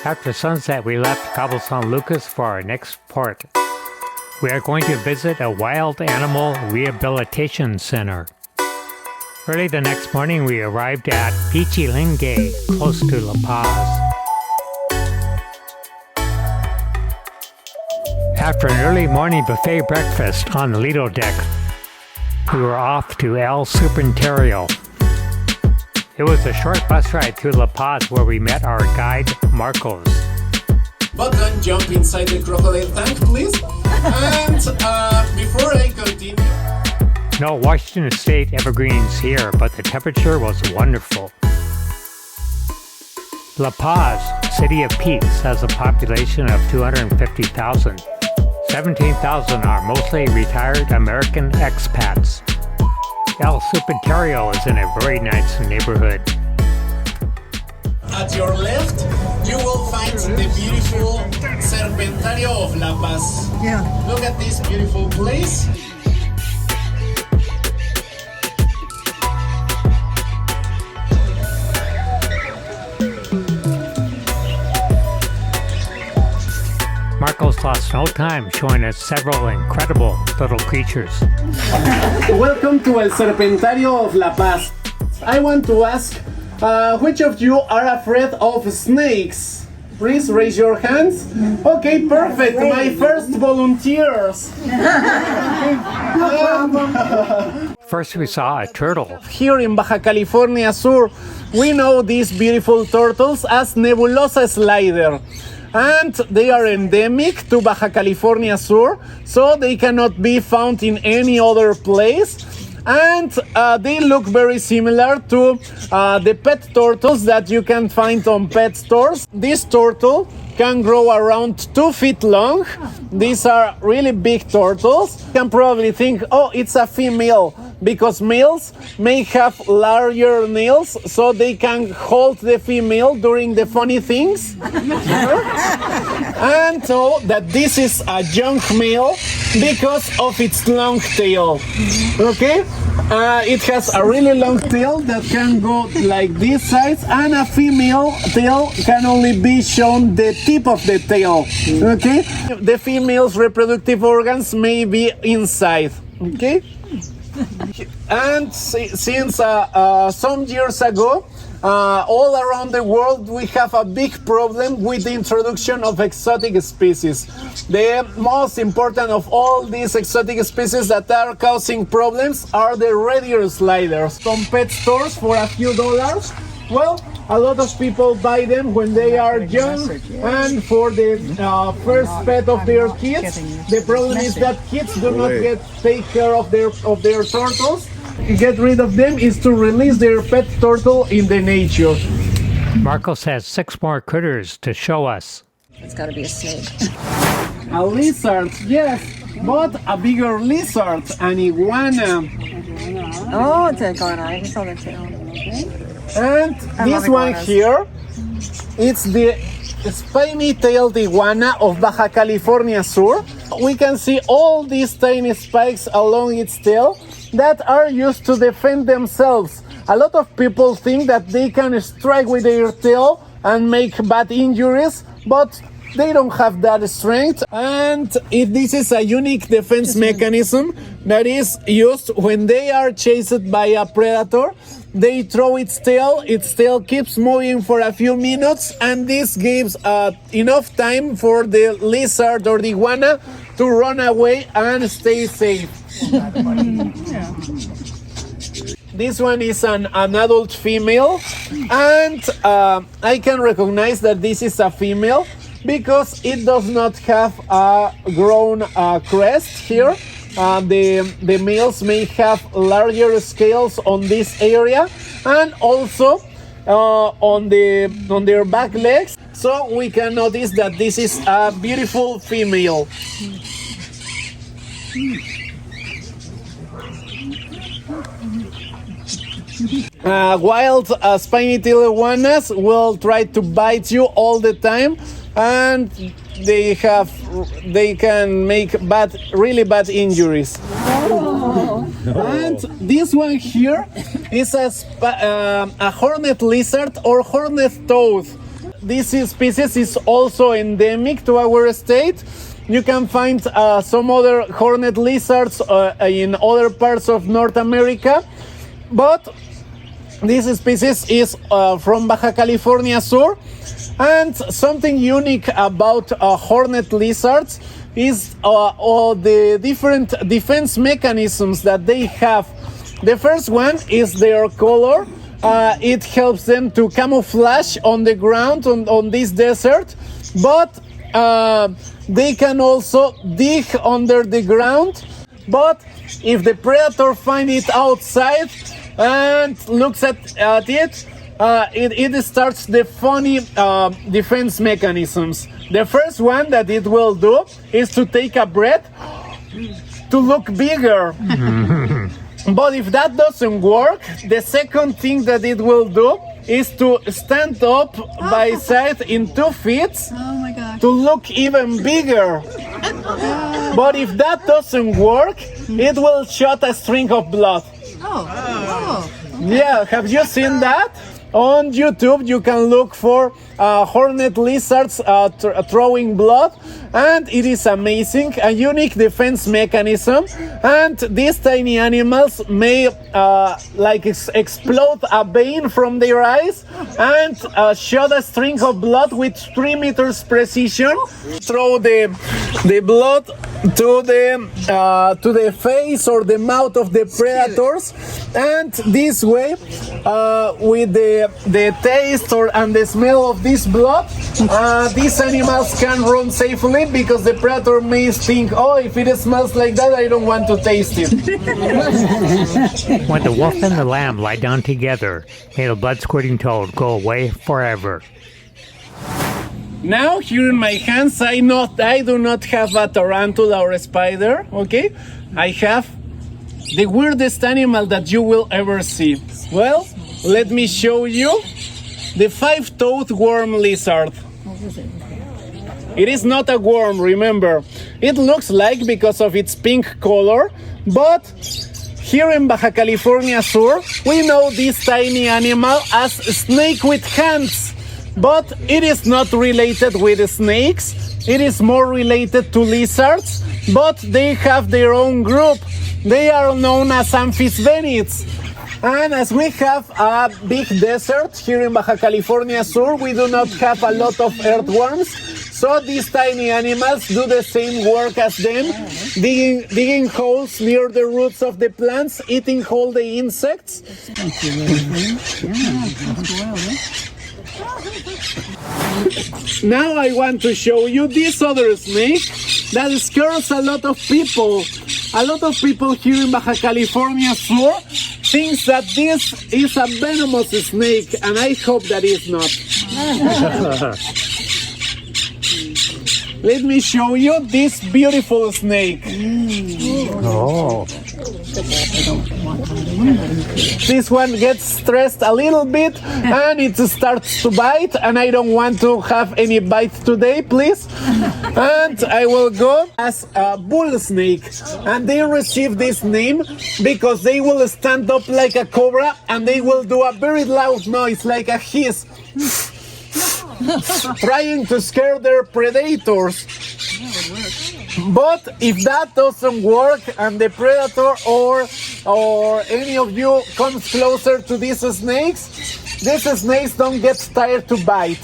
After sunset, we left Cabo San Lucas for our next port. We are going to visit a wild animal rehabilitation center. Early the next morning, we arrived at Pichilingue, close to La Paz. After an early morning buffet breakfast on the Lido deck, we were off to El Serpentario. It was a short bus ride to La Paz where we met our guide, Marcos. But don't jump inside the crocodile tank, please. And before I continue... No Washington State evergreens here, but the temperature was wonderful. La Paz, City of Peace, has a population of 250,000. 17,000 are mostly retired American expats. El Serpentario is in a very nice neighborhood. At your left, you will find the beautiful Serpentario of La Paz. Yeah. Look at this beautiful place. Marcos lost no time showing us several incredible little creatures. Welcome to El Serpentario of La Paz. I want to ask, which of you are afraid of snakes? Please raise your hands. Okay, perfect. My first volunteers. First we saw a turtle. Here in Baja California Sur, we know these beautiful turtles as nebulosa slider. And they are endemic to Baja California Sur, so they cannot be found in any other place. And they look very similar to the pet turtles that you can find on pet stores. This turtle can grow around 2 feet long. These are really big turtles. You can probably think, oh, it's a female, because males may have larger nails, so they can hold the female during the funny things. And so that this is a young male because of its long tail. Okay? It has a really long tail that can go like this size, and a female tail can only be shown the tip of the tail. Okay? The female's reproductive organs may be inside. Okay? And since some years ago, all around the world we have a big problem with the introduction of exotic species. The most important of all these exotic species that are causing problems are the red ear sliders. From pet stores for a few dollars. Well, a lot of people buy them when they are young, and for the first pet of their kids. The problem is that kids do not take care of their turtles. To get rid of them is to release their pet turtle in the nature. Marcos has 6 more critters to show us. It's got to be a snake. A lizard, yes, but a bigger lizard, an iguana. Oh, it's an iguana. I saw that too. And this one here, it's the spiny-tailed iguana of Baja California Sur. We can see all these tiny spikes along its tail that are used to defend themselves. A lot of people think that they can strike with their tail and make bad injuries, but they don't have that strength. And this is a unique defense mechanism that is used when they are chased by a predator. They throw its tail keeps moving for a few minutes, and this gives enough time for the lizard or the iguana to run away and stay safe. This one is an adult female, and I can recognize that this is a female because it does not have a grown crest here. The males may have larger scales on this area, and also on their back legs, so we can notice that this is a beautiful female. Wild spiny-tailed iguanas will try to bite you all the time, and they can make really bad injuries. And this one here is a hornet lizard or hornet toad. this species is also endemic to our state. You can find some other hornet lizards in other parts of North America, but this species is from Baja California Sur. And something unique about hornet lizards is all the different defense mechanisms that they have. The first one is their color. It helps them to camouflage on the ground on this desert, but they can also dig under the ground. But if the predator finds it outside and looks at it, it starts the funny defense mechanisms. The first one that it will do is to take a breath to look bigger. But if that doesn't work, the second thing that it will do is to stand up by side in 2 feet to look even bigger. But if that doesn't work, it will shoot a string of blood. Yeah, have you seen that? On YouTube, you can look for hornet lizards throwing blood, and it is amazing, a unique defense mechanism. And these tiny animals may explode a vein from their eyes and shoot a string of blood with 3 meters precision. Throw the blood to the face or the mouth of the predators, and this way, with the taste and the smell of this blood, these animals can run safely, because the predator may think, oh, if it smells like that, I don't want to taste it. When the wolf and the lamb lie down together, may the blood-squirting toad go away forever. Now, here in my hands, I do not have a tarantula or a spider, okay? I have the weirdest animal that you will ever see. Well, let me show you the 5-toed worm lizard. It is not a worm, remember. It looks like because of its pink color, but here in Baja California Sur, we know this tiny animal as snake with hands. But it is not related with snakes. It is more related to lizards, but they have their own group. They are known as amphisbenids. And as we have a big desert here in Baja California Sur, we do not have a lot of earthworms. So these tiny animals do the same work as them, digging holes near the roots of the plants, eating all the insects. Now I want to show you this other snake that scares a lot of people. A lot of people here in Baja California Sur thinks that this is a venomous snake, and I hope that it's not. Let me show you this beautiful snake. Oh. This one gets stressed a little bit and it starts to bite, and I don't want to have any bite today, please. And I will go as a bull snake, and they receive this name because they will stand up like a cobra and they will do a very loud noise like a hiss, trying to scare their predators. But if that doesn't work and the predator or any of you comes closer to these snakes don't get tired to bite.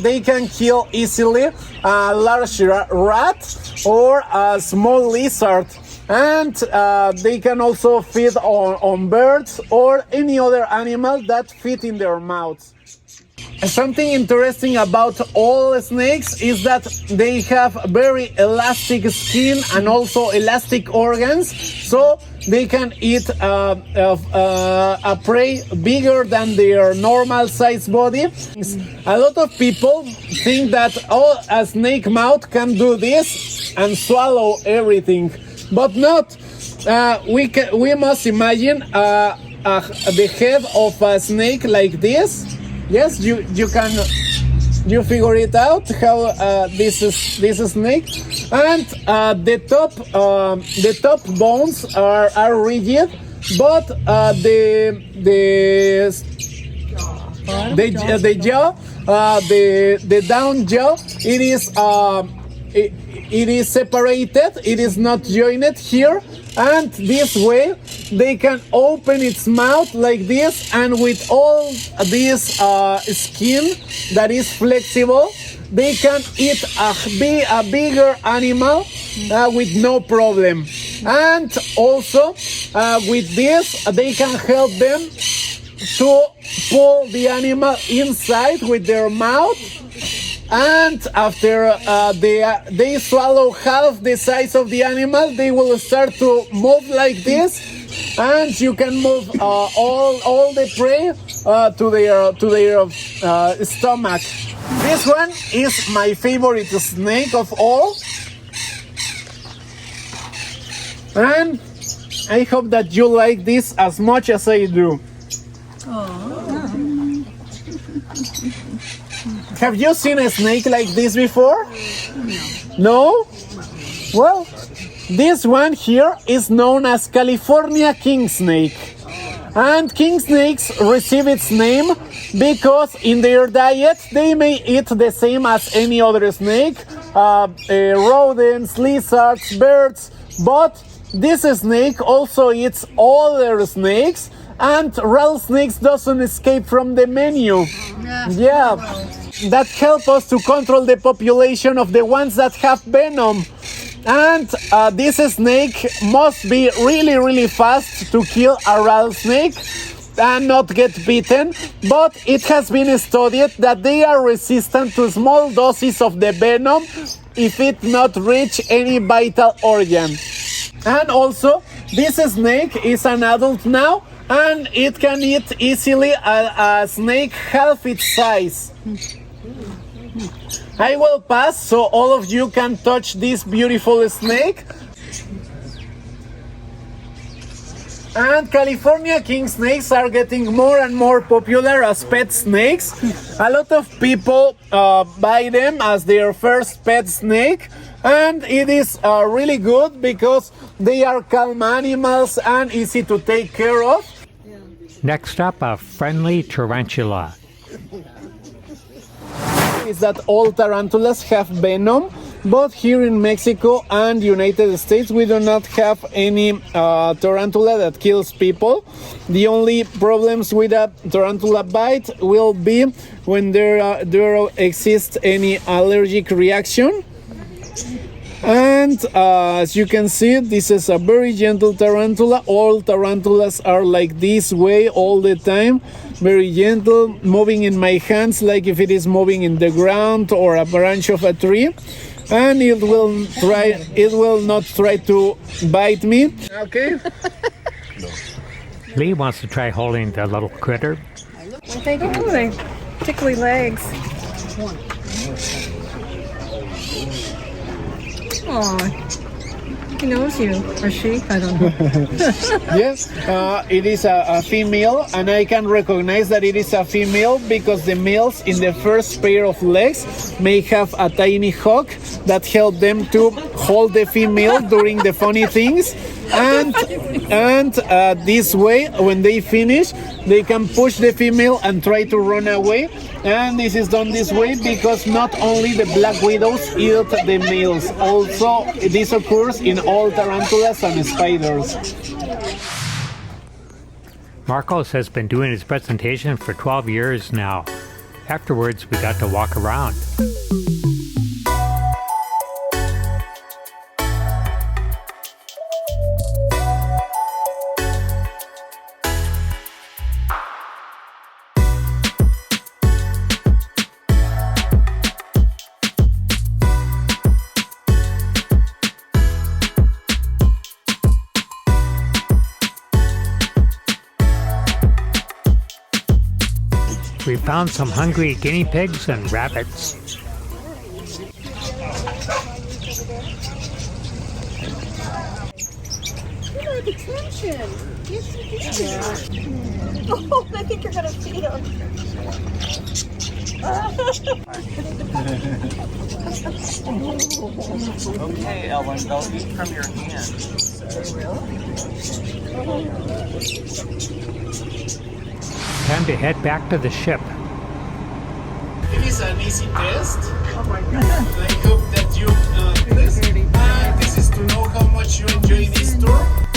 They can kill easily a large rat or a small lizard, and they can also feed on birds or any other animal that fit in their mouths. Something interesting about all snakes is that they have very elastic skin and also elastic organs, so they can eat a prey bigger than their normal size body. A lot of people think that a snake mouth can do this and swallow everything, but not. We must imagine the head of a snake like this. Yes, you figure it out how this snake, and the top bones are rigid, but The jaw, the down jaw, it is separated. It is not joined here, and this way they can open its mouth like this, and with all this skin that is flexible, they can eat a bigger animal with no problem. And also with this, they can help them to pull the animal inside with their mouth, and after they swallow half the size of the animal, they will start to move like this, and you can move all the prey to their stomach. This one is my favorite snake of all, and I hope that you like this as much as I do. Have you seen a snake like this before? No? Well, this one here is known as California king snake. And king snakes receive its name because in their diet they may eat the same as any other snake, rodents, lizards, birds, but this snake also eats other snakes, and rattlesnakes doesn't escape from the menu. Yeah, that helps us to control the population of the ones that have venom. And this snake must be really, really fast to kill a rattlesnake and not get bitten, but it has been studied that they are resistant to small doses of the venom if it not reach any vital organ. And also, this snake is an adult now, and it can eat easily a snake half its size. I will pass so all of you can touch this beautiful snake. And California king snakes are getting more and more popular as pet snakes. A lot of people buy them as their first pet snake, and it is really good because they are calm animals and easy to take care of. Next up, a friendly tarantula. Is that all tarantulas have venom, but here in Mexico and United States we do not have any tarantula that kills people. The only problems with a tarantula bite will be when there exists any allergic reaction. And as you can see, this is a very gentle tarantula. All tarantulas are like this way all the time, very gentle, moving in my hands like if it is moving in the ground or a branch of a tree, and it will not try to bite me. Okay. Lee wants to try holding the little critter. What they do? They tickly legs. Aw, he knows you, or she, I don't know. Yes, it is a female, and I can recognize that it is a female because the males in the first pair of legs may have a tiny hook that help them to hold the female during the funny things. And this way, when they finish, they can push the female and try to run away. And this is done this way because not only the black widows eat the males, also this occurs in all tarantulas and spiders. Marcos has been doing his presentation for 12 years now. Afterwards, we got to walk around. We found some hungry guinea pigs and rabbits. You like attention. Oh, I think you're gonna feed them. Okay, Ellen, they'll eat from your hand. Time to head back to the ship. is an easy test. I hope that you this. This is to know how much you enjoy this tour.